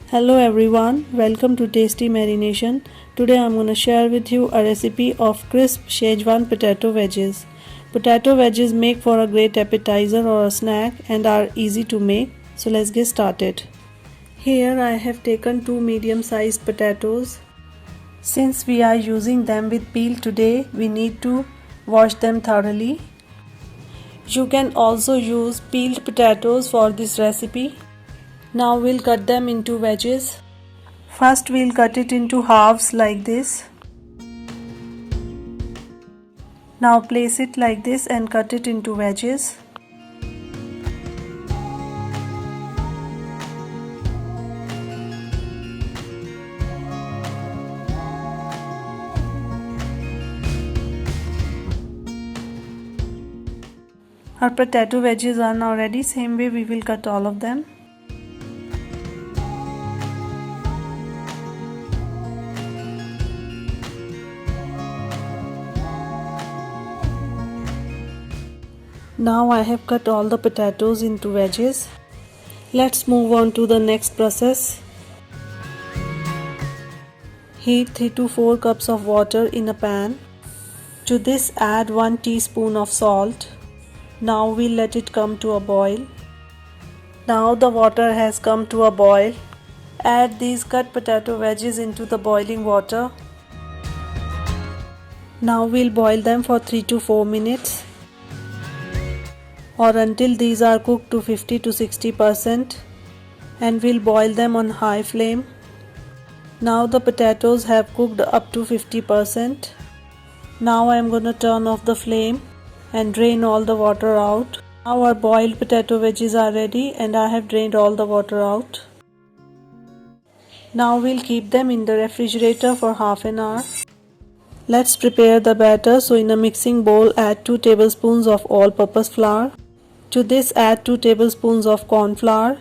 Hello everyone, welcome to Tasty Marination. Today I'm going to share with you a recipe of crisp Szechuan potato wedges. Potato wedges make for a great appetizer or a snack and are easy to make. So let's get started. Here I have taken 2 medium-sized potatoes. Since we are using them with peel today, we need to wash them thoroughly. You can also use peeled potatoes for this recipe. Now we'll cut them into wedges. First we'll cut it into halves like this. Now place it like this and cut it into wedges. Our potato wedges are now ready. Same way we will cut all of them. Now I have cut all the potatoes into wedges. Let's move on to the next process. Heat 3 to 4 cups of water in a pan. To this add 1 teaspoon of salt. Now we'll let it come to a boil. Now the water has come to a boil. Add these cut potato wedges into the boiling water. Now we'll boil them for 3 to 4 minutes. Or until these are cooked to 50 to 60%, and we'll boil them on high flame. Now the potatoes have cooked up to 50%. Now I am going to turn off the flame and drain all the water out. Now our boiled potato wedges are ready and I have drained all the water out. Now we'll keep them in the refrigerator for half an hour. Let's prepare the batter. So in a mixing bowl add 2 tablespoons of all-purpose flour. To this add 2 tablespoons of corn flour.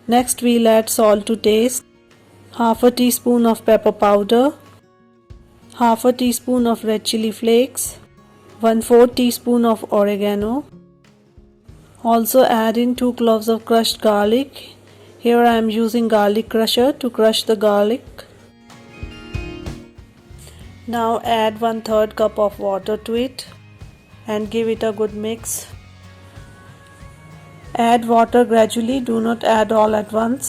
Next we'll add salt to taste, half a teaspoon of pepper powder, half a teaspoon of red chili flakes, 1/4 teaspoon of oregano. Also add in 2 cloves of crushed garlic. Here I am using garlic crusher to crush the garlic. Now add 1/3 cup of water to it and give it a good mix. Add water gradually, do not add all at once.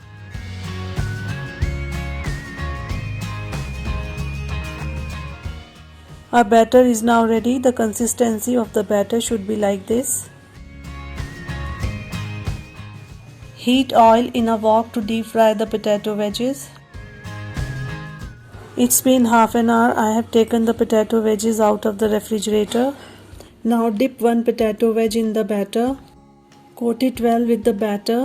Our batter is now ready. The consistency of the batter should be like this. Heat oil in a wok to deep fry the potato wedges. It's been half an hour. I have taken the potato wedges out of the refrigerator. Now dip one potato wedge in the batter. Coat it well with the batter.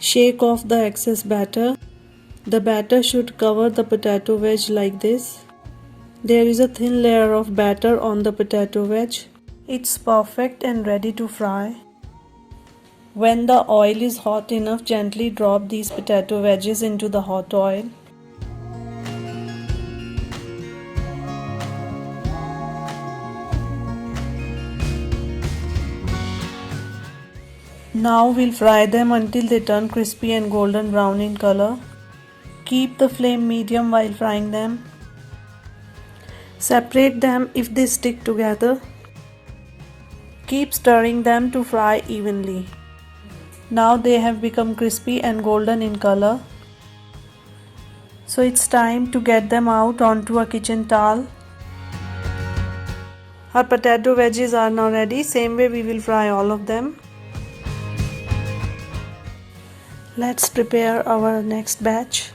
Shake off the excess batter. The batter should cover the potato wedge like this. There is a thin layer of batter on the potato wedge. It's perfect and ready to fry. When the oil is hot enough, gently drop these potato wedges into the hot oil. Now we'll fry them until they turn crispy and golden brown in color. Keep the flame medium while frying them. Separate them if they stick together. Keep stirring them to fry evenly. Now they have become crispy and golden in color. So it's time to get them out onto a kitchen towel. Our potato wedges are now ready. Same way we will fry all of them. Let's prepare our next batch.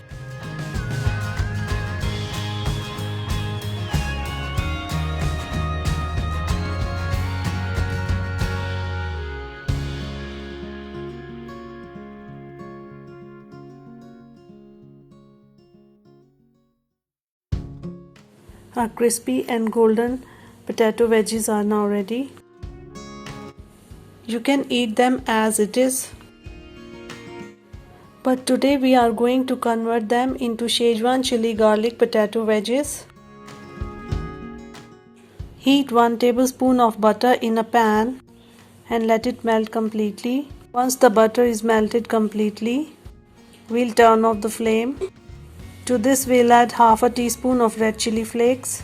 Our crispy and golden potato wedges are now ready. You can eat them as it is. But today we are going to convert them into Szechuan chili garlic potato wedges. Heat 1 tablespoon of butter in a pan and let it melt completely. Once the butter is melted completely, we'll turn off the flame. To this we'll add half a teaspoon of red chili flakes.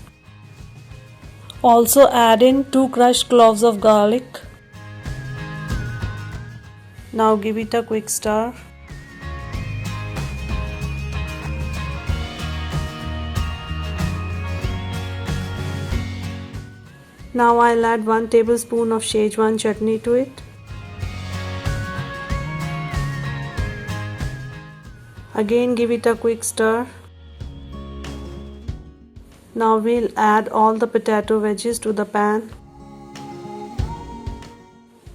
Also add in 2 crushed cloves of garlic. Now give it a quick stir. Now I'll add 1 tablespoon of Szechuan chutney to it. Again give it a quick stir. Now we'll add all the potato wedges to the pan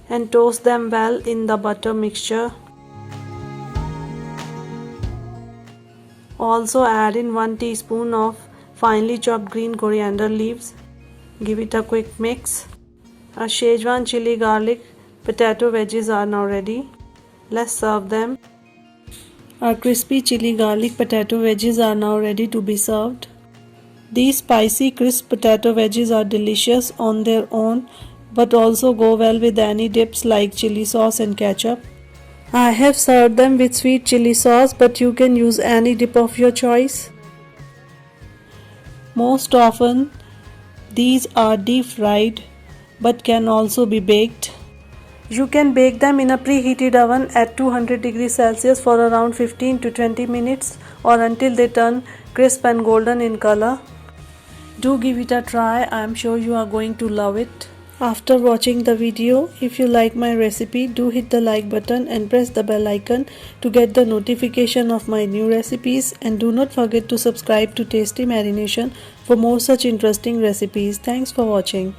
and toast them well in the butter mixture. Also add in 1 teaspoon of finely chopped green coriander leaves. Give it a quick mix. Our Szechuan chili garlic potato wedges are now ready. Let's serve them. Our crispy chili garlic potato wedges are now ready to be served. These spicy crisp potato wedges are delicious on their own, but also go well with any dips like chili sauce and ketchup. I have served them with sweet chili sauce, but you can use any dip of your choice. Most often, these are deep fried, but can also be baked. You can bake them in a preheated oven at 200 degrees Celsius for around 15 to 20 minutes or until they turn crisp and golden in color. Do give it a try. I am sure you are going to love it. After watching the video, if you like my recipe, do hit the like button and press the bell icon to get the notification of my new recipes, and do not forget to subscribe to Tasty Marination for more such interesting recipes. Thanks for watching.